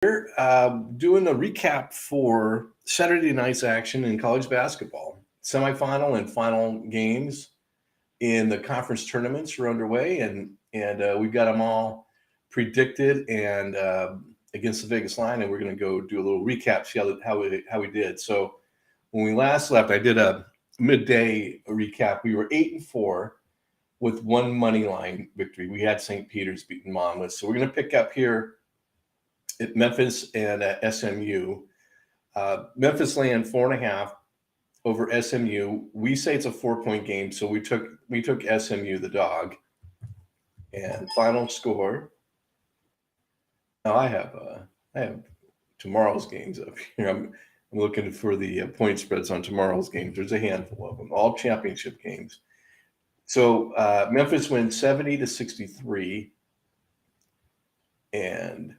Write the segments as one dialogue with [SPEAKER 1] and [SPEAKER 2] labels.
[SPEAKER 1] Doing a recap for Saturday night's action in college basketball. Semifinal and final games in the conference tournaments are underway, and we've got them all predicted and against the Vegas line, and we're going to go do a little recap, see how we did. So when we last left, I did a midday recap. We were 8-4 with one money line victory. We had St. Peter's beating Monmouth, so we're going to pick up here at Memphis and SMU. Memphis laying 4.5 over SMU. We say it's a 4-point game, so we took SMU the dog. And final score. Now I have tomorrow's games up here. I'm looking for the point spreads on tomorrow's games. There's a handful of them, all championship games. So Memphis wins 70-63, and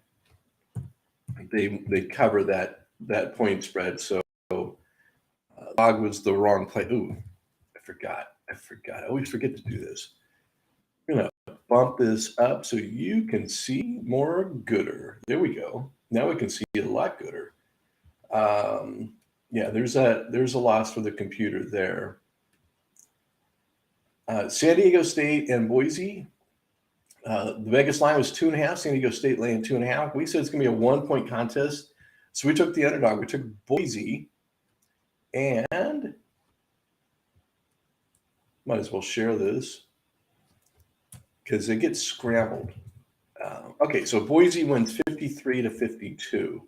[SPEAKER 1] they cover that point spread. So dog was the wrong play. Ooh, I forgot. I always forget to do this. I'm gonna bump this up so you can see more gooder. There we go. Now we can see a lot gooder. Yeah, there's a loss for the computer there. San Diego State and Boise. The Vegas line was 2.5. San Diego State laying 2.5. We said it's going to be a 1-point contest, so we took the underdog. We took Boise, and might as well share this because it gets scrambled. Okay, so Boise wins 53-52.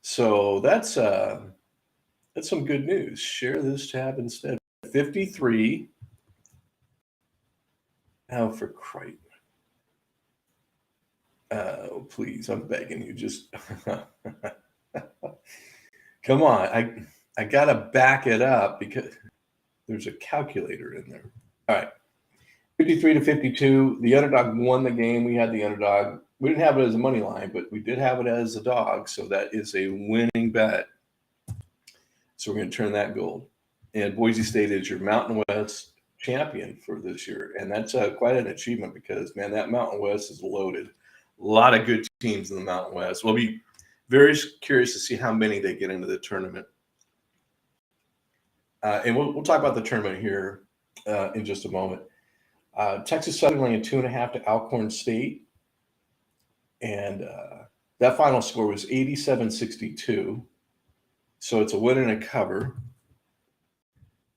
[SPEAKER 1] So that's some good news. Share this tab instead. 53. Oh, for Christ. Oh, please, I'm begging you, just come on. I gotta back it up because there's a calculator in there. All right, 53-52. The underdog won the game. We had the underdog. We didn't have it as a money line, but we did have it as a dog, so that is a winning bet. So we're going to turn that gold. And Boise State is your Mountain West champion for this year, and that's quite an achievement because, man, that Mountain West is loaded. A lot of good teams in the Mountain West. We'll be very curious to see how many they get into the tournament. And we'll talk about the tournament here in just a moment. Texas Southern laying 2.5 to Alcorn State. And that final score was 87-62. So it's a win and a cover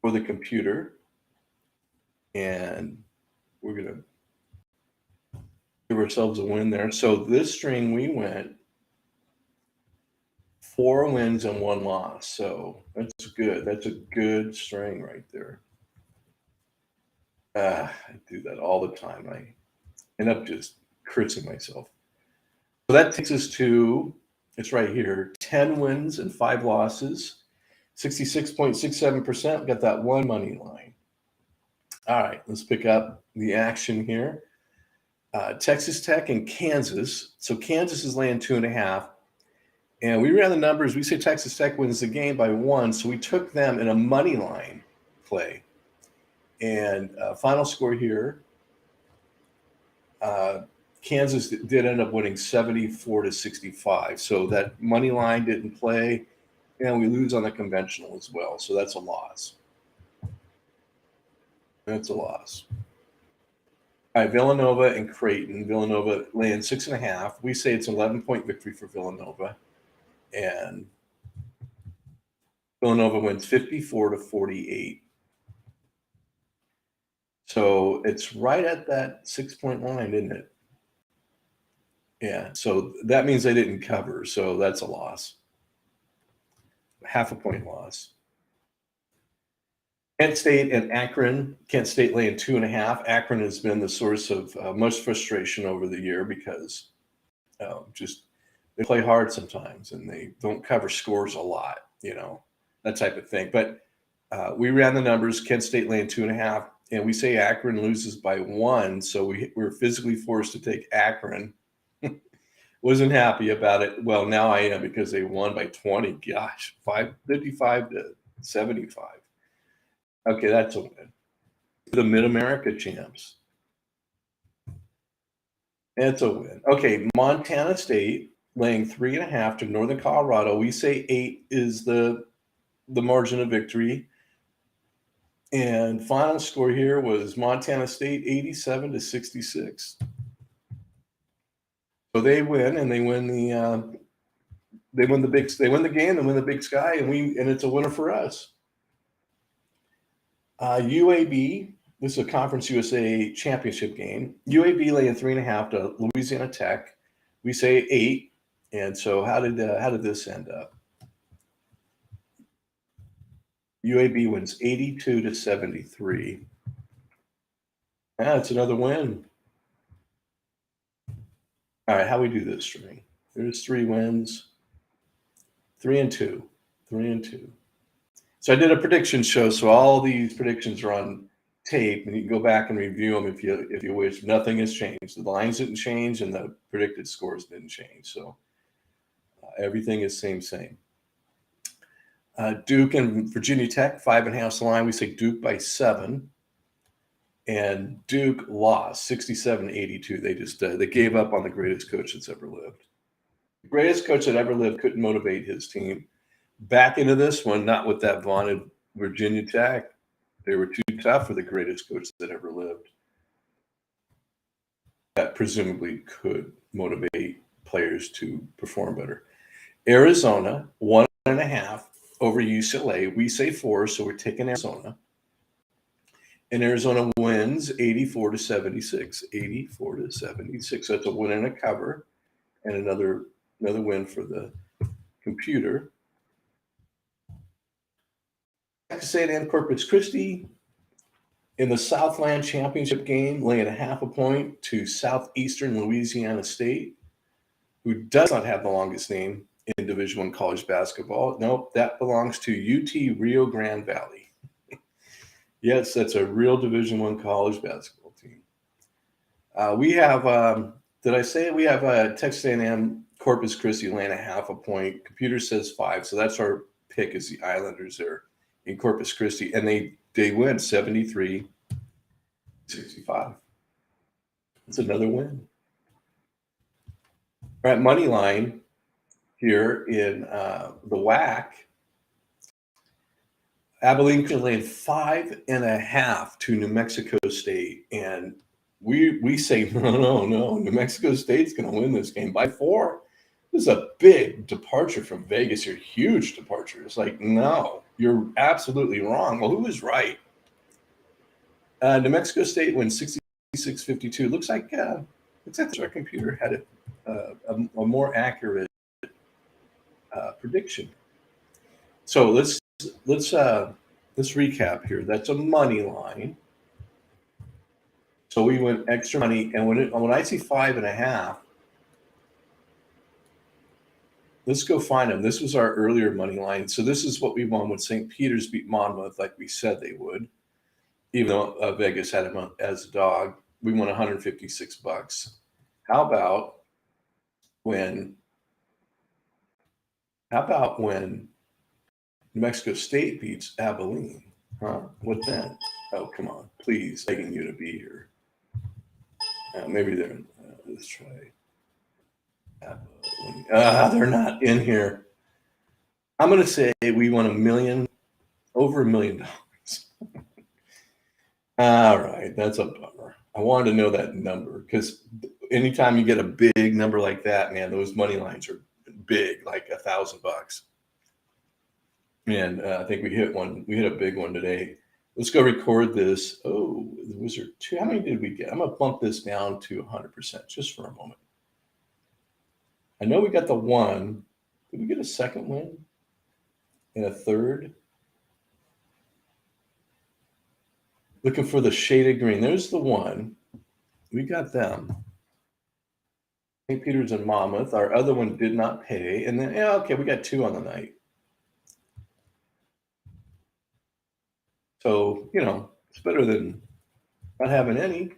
[SPEAKER 1] for the computer. And we're going to give ourselves a win there. So this string, we went 4 wins and 1 loss. So that's good. That's a good string right there. I do that all the time. I end up just cursing myself. So that takes us to, it's right here, 10 wins and 5 losses, 66.67%. Got that one money line. All right, let's pick up the action here. Texas Tech and Kansas. So Kansas is laying 2.5. And we ran the numbers. We say Texas Tech wins the game by 1. So we took them in a money line play. And final score here, Kansas did end up winning 74-65. So that money line didn't play. And we lose on the conventional as well. So that's a loss. That's a loss. All right, Villanova and Creighton. Villanova laying 6.5. We say it's an 11-point victory for Villanova. And Villanova wins 54-48. So it's right at that 6-point line, isn't it? Yeah, so that means they didn't cover. So that's a loss. Half a point loss. Kent State and Akron. Kent State laying 2.5. Akron has been the source of much frustration over the year because just they play hard sometimes and they don't cover scores a lot, that type of thing. But we ran the numbers. Kent State laying 2.5, and we say Akron loses by 1, so we're physically forced to take Akron. Wasn't happy about it. Well, now I am because they won by 20. Gosh, 55-75. Okay, that's a win. The Mid-America champs. That's a win. Okay, Montana State laying 3.5 to Northern Colorado. We say 8 is the margin of victory. And final score here was Montana State 87 to 66. So they win, and they win the game, they win the Big Sky, and it's a winner for us. UAB, this is a Conference USA championship game. UAB laying 3.5 to Louisiana Tech. We say 8. And so how did this end up? UAB wins 82 to 73. Yeah, it's another win. All right, how we do this string? There's 3 wins. 3 and 2. 3 and 2. So I did a prediction show, so all these predictions are on tape, and you can go back and review them if you wish. Nothing has changed. The lines didn't change, and the predicted scores didn't change. So everything is same. Duke and Virginia Tech, 5.5 the line. We say Duke by 7. And Duke lost 67-82. They just they gave up on the greatest coach that's ever lived. The greatest coach that ever lived couldn't motivate his team back into this one, not with that vaunted Virginia Tech. They were too tough for the greatest coach that ever lived. That presumably could motivate players to perform better. Arizona, 1.5 over UCLA. We say 4, so we're taking Arizona. And Arizona wins 84 to 76. 84 to 76. So that's a win and a cover, and another win for the computer. Texas A&M Corpus Christi in the Southland Championship game, laying 0.5 point to Southeastern Louisiana State, who does not have the longest name in Division I college basketball. Nope, that belongs to UT Rio Grande Valley. Yes, that's a real Division I college basketball team. We have, did I say it? We have Texas A&M Corpus Christi laying 0.5 point. Computer says 5, so that's our pick is the Islanders there in Corpus Christi, and they win 73-65. It's another win. All right, money line here in the WAC. Abilene laying 5.5 to New Mexico State, and we say no. New Mexico State's going to win this game by 4. This is a big departure from Vegas. You're huge departure. It's like, no, you're absolutely wrong. Well, who was right? New Mexico State wins 66-52. Looks like our computer had a more accurate prediction. So let's recap here. That's a money line. So we went extra money, and when I see 5.5, let's go find them. This was our earlier money line. So this is what we won when St. Peter's beat Monmouth, like we said they would. Even though Vegas had him as a dog, we won $156. How about when New Mexico State beats Abilene? Huh? What then? Oh, come on, please, begging you to be here. Maybe they're. Let's try. Abilene. They're not in here. I'm going to say we won over $1 million. All right, that's a bummer. I wanted to know that number because anytime you get a big number like that, man, those money lines are big, like $1,000. And I think we hit one. We hit a big one today. Let's go record this. Oh, was there 2? How many did we get? I'm going to bump this down to 100% just for a moment. I know we got the 1. Did we get a second win and a third? Looking for the shaded green. There's the 1. We got them. St. Peter's and Monmouth. Our other one did not pay. And then, okay, we got 2 on the night. So, it's better than not having any.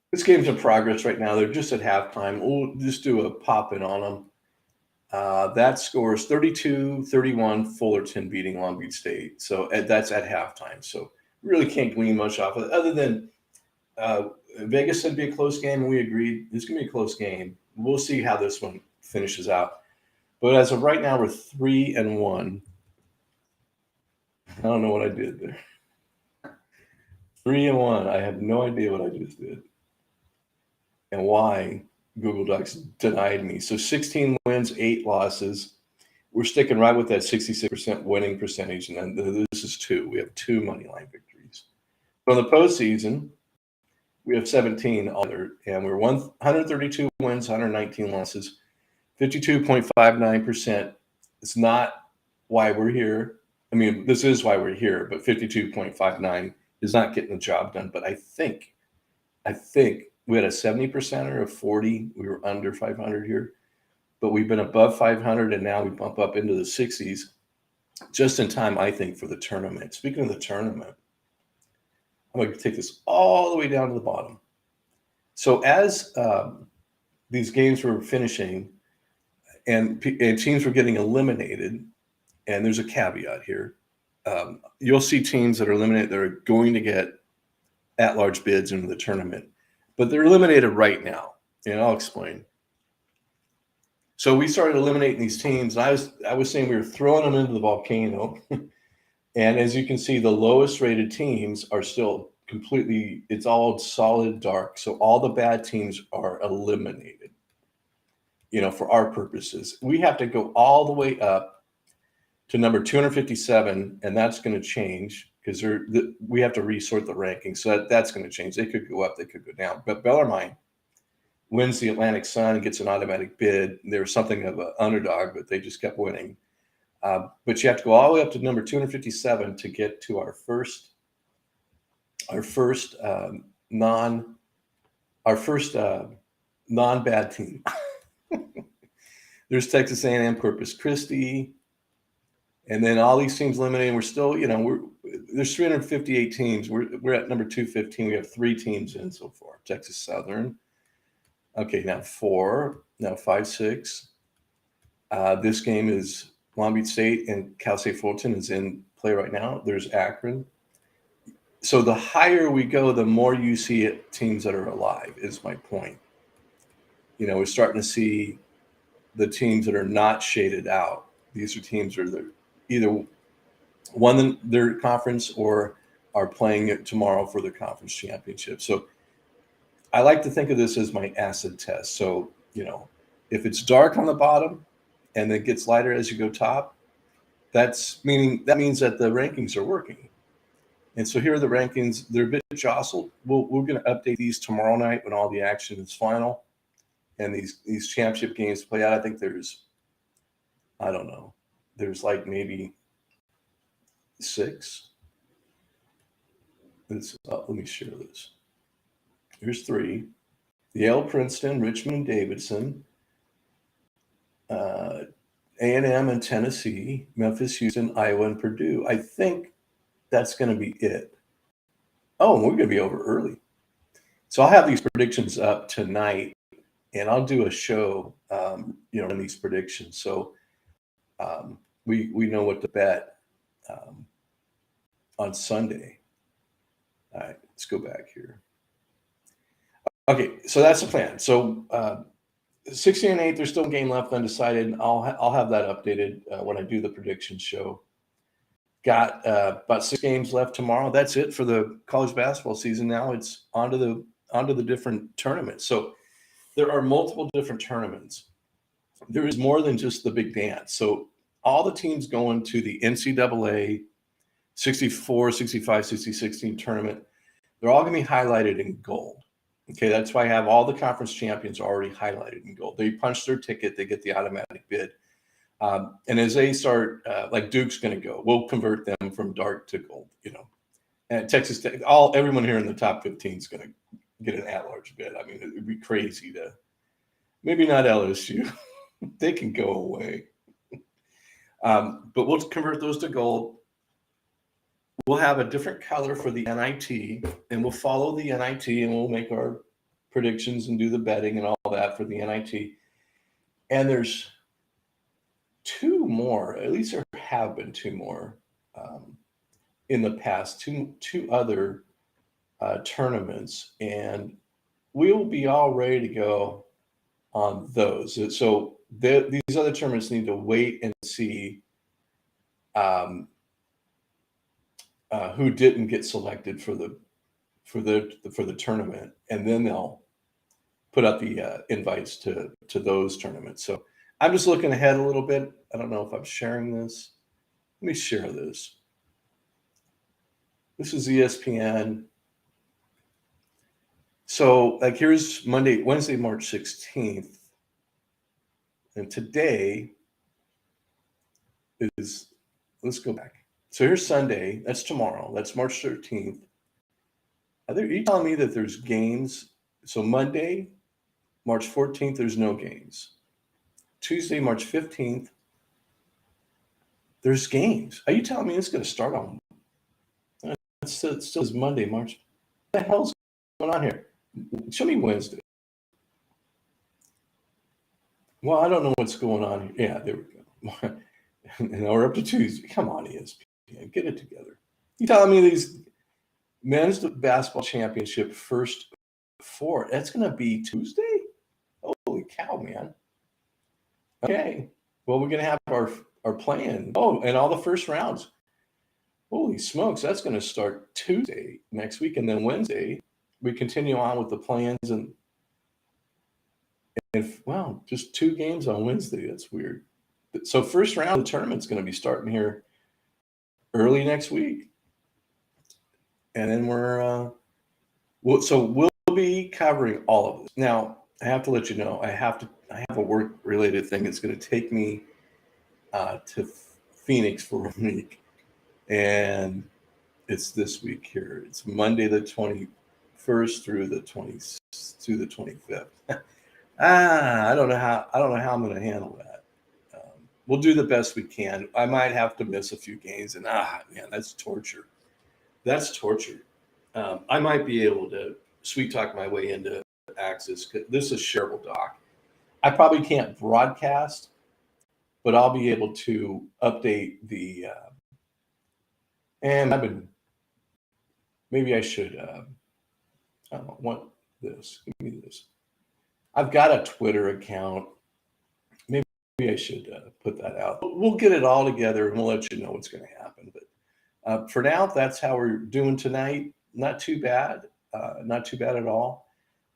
[SPEAKER 1] This game's in progress right now. They're just at halftime. We'll just do a pop in on them. That scores 32-31, Fullerton beating Long Beach State. So that's at halftime. So really can't glean much off of it other than Vegas said it'd be a close game, and we agreed it's going to be a close game. We'll see how this one finishes out. But as of right now, we're 3-1. I don't know what I did there. 3-1. I have no idea what I just did and why Google Docs denied me. So 16 wins, 8 losses. We're sticking right with that 66% winning percentage, and then this is 2. We have 2 money line victories. For the postseason, we have 17 other, and we're 132 wins, 119 losses, 52.59%. It's not why we're here. I mean, this is why we're here, but 52.59 is not getting the job done. But I think we had a 70% or a 40. We were under 500 here, but we've been above 500, and now we bump up into the 60s just in time, I think, for the tournament. Speaking of the tournament, I'm going to take this all the way down to the bottom. So as these games were finishing and teams were getting eliminated, and there's a caveat here, you'll see teams that are eliminated that are going to get at-large bids into the tournament, but they're eliminated right now, and I'll explain. So we started eliminating these teams, and I was saying we were throwing them into the volcano. And as you can see, the lowest rated teams are still completely, it's all solid dark. So all the bad teams are eliminated, for our purposes. We have to go all the way up to number 257, and that's going to change because we have to resort the rankings. So that's going to change. They could go up, they could go down. But Bellarmine wins the Atlantic Sun and gets an automatic bid. They were something of an underdog, but they just kept winning. But you have to go all the way up to number 257 to get to our first non-bad team. There's Texas A&M, Corpus Christi, and then all these teams eliminated. We're still, there's 358 teams. We're at number 215. We have 3 teams in so far. Texas Southern. Okay, now 4, now 5, 6. This game is Long Beach State and Cal State Fullerton is in play right now. There's Akron. So the higher we go, the more you see teams that are alive, is my point. We're starting to see the teams that are not shaded out. These are teams that are either won their conference or are playing it tomorrow for the conference championship. So I like to think of this as my acid test. So, if it's dark on the bottom and it gets lighter as you go top, that means that the rankings are working. And so here are the rankings. They're a bit jostled. We're going to update these tomorrow night when all the action is final and these championship games play out. I think there's like maybe 6. Let me share this. Here's 3. Yale, Princeton, Richmond, Davidson, A&M and Tennessee, Memphis, Houston, Iowa, and Purdue. I think that's going to be it. Oh, and we're going to be over early. So I'll have these predictions up tonight, and I'll do a show, on these predictions. So we know what to bet on Sunday. All right, let's go back here. Okay, so that's the plan. So 16 and 8, there's still a game left undecided. I'll have that updated when I do the prediction show. Got about 6 games left tomorrow. That's it for the college basketball season. Now it's onto the different tournaments. So there are multiple different tournaments. There is more than just the big dance. So all the teams going to the NCAA 64, 65, 60, 16 tournament, they're all going to be highlighted in gold. Okay, that's why I have all the conference champions already highlighted in gold. They punch their ticket, they get the automatic bid. And as they start, like Duke's going to go, we'll convert them from dark to gold, And Texas Tech, everyone here in the top 15 is going to get an at-large bid. I mean, it would be crazy maybe not LSU. They can go away. But we'll convert those to gold. We'll have a different color for the NIT, and we'll follow the NIT, and we'll make our predictions and do the betting and all that for the NIT. And there's 2 more, at least there have been 2 more in the past, two other tournaments, and we'll be all ready to go on those. So these other tournaments need to wait and see who didn't get selected for the tournament, and then they'll put out the invites to those tournaments. So I'm just looking ahead a little bit. I don't know if I'm sharing this. Let me share this. This is ESPN. So like here's Wednesday, March 16th. And today is, let's go back. So here's Sunday. That's tomorrow. That's March 13th. Are you telling me that there's games? So Monday, March 14th, there's no games. Tuesday, March 15th, there's games. Are you telling me it's going to start on? It still is Monday, March. What the hell's going on here? Show me Wednesday. Well, I don't know what's going on here. Yeah, there we go. Now we're up to Tuesday. Come on, ESPN, get it together. You telling me these men's basketball championship first four, that's going to be Tuesday? Holy cow, man. Okay. Well, we're going to have our play-in. Oh, and all the first rounds. Holy smokes, that's going to start Tuesday next week. And then Wednesday, we continue on with the plans. And wow, just 2 games on Wednesday. That's weird. So first round of the tournament's going to be starting here early next week. And then we'll be covering all of this. Now, I have to let you know, I have a work-related thing that's going to take me to Phoenix for a week. And it's this week here. It's Monday the 21st through the 25th. I don't know how I'm going to handle that. We'll do the best we can. I might have to miss a few games, and man, that's torture. That's torture. I might be able to sweet talk my way into access. This is shareable doc. I probably can't broadcast, but I'll be able to update the. And maybe I should. I don't want this. Give me this. I've got a Twitter account. Maybe I should put that out. We'll get it all together and we'll let you know what's going to happen. But for now, that's how we're doing tonight. Not too bad. Not too bad at all.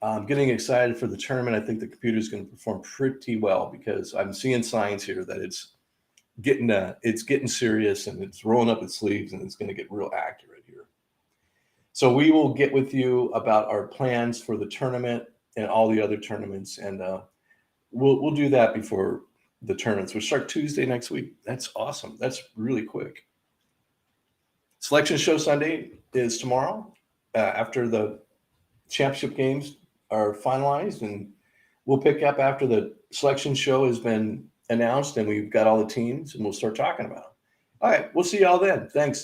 [SPEAKER 1] I'm getting excited for the tournament. I think the computer is going to perform pretty well because I'm seeing signs here that it's getting serious and it's rolling up its sleeves and it's going to get real accurate here. So we will get with you about our plans for the tournament and all the other tournaments, and we'll do that before the tournaments. We'll start Tuesday next week. That's awesome. That's really quick. Selection Show Sunday is tomorrow after the championship games are finalized, and we'll pick up after the selection show has been announced and we've got all the teams, and we'll start talking about them. All right, we'll see y'all then. Thanks.